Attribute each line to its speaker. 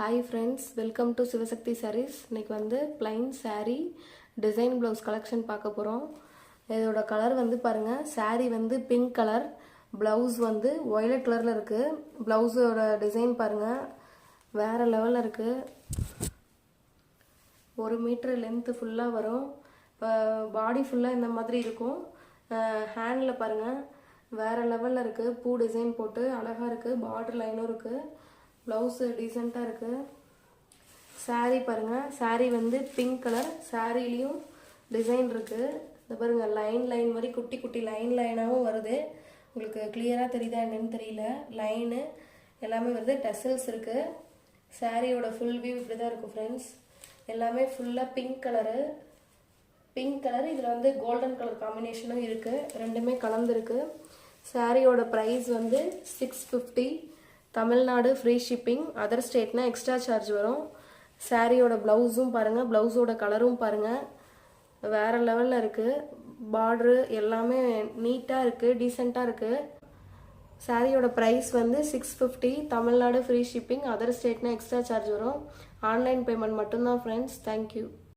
Speaker 1: Hi friends, welcome to Sivasakthi saris. இன்றைக்கி வந்து plain sari design blouse collection பார்க்க போகிறோம். இதோட கலர் வந்து பாருங்கள், சாரீ வந்து பிங்க் கலர், ப்ளவுஸ் வந்து ஒய்லட் கலரில் இருக்குது. ப்ளவுஸோட டிசைன் பாருங்கள், வேறு லெவலில் இருக்குது. 1 மீட்டர் லென்த்து ஃபுல்லாக வரும். பாடி ஃபுல்லாக இந்த மாதிரி இருக்கும். ஹேண்டில் பாருங்கள், வேறு லெவலில் இருக்குது. பூ டிசைன் போட்டு அழகாக இருக்குது. பார்டர் லைனும் இருக்குது. ப்ளவுஸு டீசெண்டாக இருக்குது. சாரீ பாருங்கள், சாரீ வந்து பிங்க் கலர், சாரீலேயும் டிசைன் இருக்குது. இந்த பாருங்கள், லைன் மாதிரி குட்டி குட்டி லைனாகவும் வருது. உங்களுக்கு கிளியராக தெரியுதா என்னன்னு தெரியல. லைனு எல்லாமே வருது. டெசல்ஸ் இருக்குது. சாரியோட ஃபுல் வியூ இப்படி தான் இருக்கும் ஃப்ரெண்ட்ஸ். எல்லாமே ஃபுல்லாக பிங்க் கலரு. இதில் வந்து கோல்டன் கலர் காம்பினேஷனும் இருக்குது. ரெண்டுமே கலந்துருக்கு. சாரியோட ப்ரைஸ் வந்து 650. Tamil Nadu free shipping. அதர் ஸ்டேட்னா எக்ஸ்ட்ரா சார்ஜ் வரும். சாரியோட ப்ளவுஸும் பாருங்கள், ப்ளவுஸோட கலரும் பாருங்கள், வேறு லெவலில் இருக்குது. பார்ட்ரு எல்லாமே நீட்டாக இருக்குது, டீசெண்டாக இருக்குது. சாரியோட ப்ரைஸ் வந்து 650. Tamil Nadu free shipping. அதர் ஸ்டேட்னா எக்ஸ்ட்ரா சார்ஜ் வரும். ஆன்லைன் பேமெண்ட் மட்டும்தான் ஃப்ரெண்ட்ஸ். தேங்க்யூ.